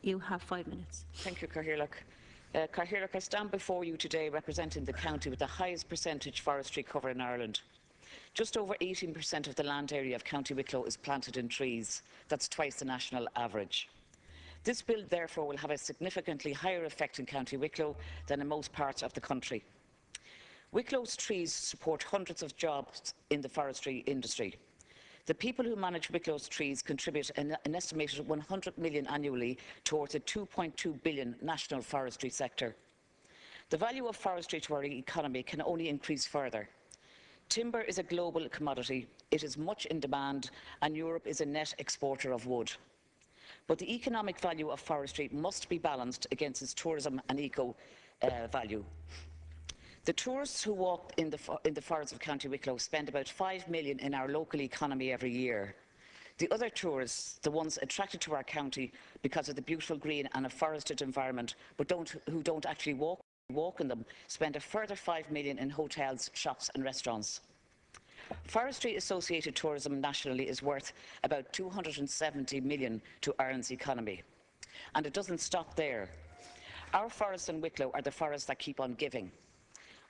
You have 5 minutes. Thank you, Cathaoirleach. Cathaoirleach, I stand before you today representing the county with the highest percentage forestry cover in Ireland. Just over 18% of the land area of County Wicklow is planted in trees. That's twice the national average. This bill, therefore, will have a significantly higher effect in County Wicklow than in most parts of the country. Wicklow's trees support hundreds of jobs in the forestry industry. The people who manage Wicklow's trees contribute an estimated 100 million annually towards a 2.2 billion national forestry sector. The value of forestry to our economy can only increase further. Timber is a global commodity. It is much in demand, and Europe is a net exporter of wood. But the economic value of forestry must be balanced against its tourism and eco value. The tourists who walk in the forests of County Wicklow spend about 5 million in our local economy every year. The other tourists, the ones attracted to our county because of the beautiful green and a forested environment, but who don't actually walk in them, spend a further 5 million in hotels, shops and restaurants. Forestry-associated tourism nationally is worth about 270 million to Ireland's economy. And it doesn't stop there. Our forests in Wicklow are the forests that keep on giving.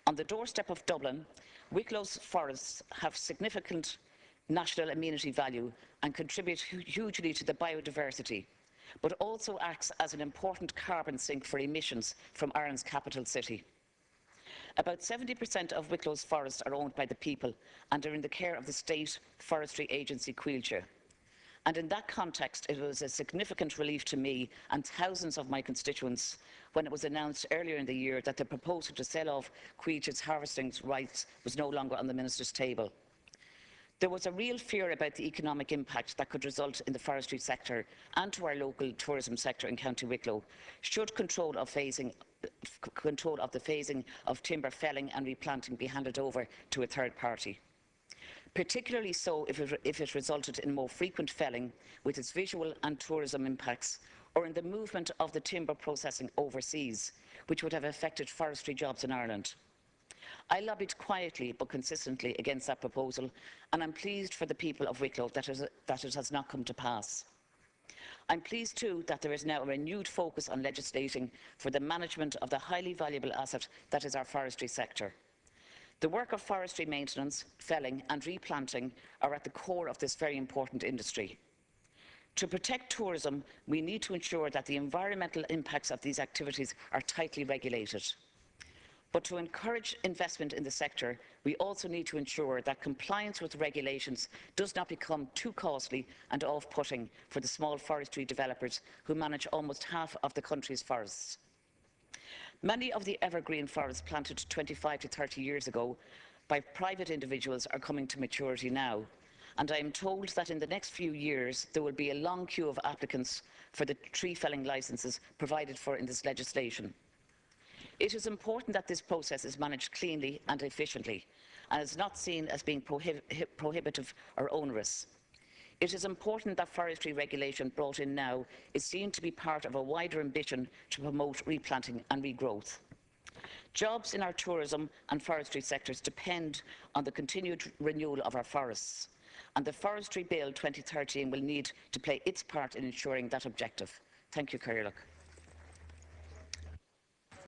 On the doorstep of Dublin, Wicklow's forests have significant national amenity value and contribute hugely to the biodiversity, but also acts as an important carbon sink for emissions from Ireland's capital city. About 70% of Wicklow's forests are owned by the people and are in the care of the state forestry agency Coillte. And in that context, it was a significant relief to me and thousands of my constituents when it was announced earlier in the year that the proposal to sell off Coilte's harvesting rights was no longer on the Minister's table. There was a real fear about the economic impact that could result in the forestry sector and to our local tourism sector in County Wicklow should control of the phasing of timber felling and replanting be handed over to a third party. Particularly so if it resulted in more frequent felling with its visual and tourism impacts, or in the movement of the timber processing overseas, which would have affected forestry jobs in Ireland. I lobbied quietly but consistently against that proposal, and I'm pleased for the people of Wicklow that it has not come to pass. I'm pleased too that there is now a renewed focus on legislating for the management of the highly valuable asset that is our forestry sector. The work of forestry maintenance, felling and replanting are at the core of this very important industry. To protect tourism, we need to ensure that the environmental impacts of these activities are tightly regulated. But to encourage investment in the sector, we also need to ensure that compliance with regulations does not become too costly and off-putting for the small forestry developers who manage almost half of the country's forests. Many of the evergreen forests planted 25 to 30 years ago by private individuals are coming to maturity now, and I am told that in the next few years there will be a long queue of applicants for the tree felling licences provided for in this legislation. It is important that this process is managed cleanly and efficiently and is not seen as being prohibitive or onerous. It is important that forestry regulation brought in now is seen to be part of a wider ambition to promote replanting and regrowth. Jobs in our tourism and forestry sectors depend on the continued renewal of our forests, and the Forestry Bill 2013 will need to play its part in ensuring that objective. Thank you, Cathaoirleach.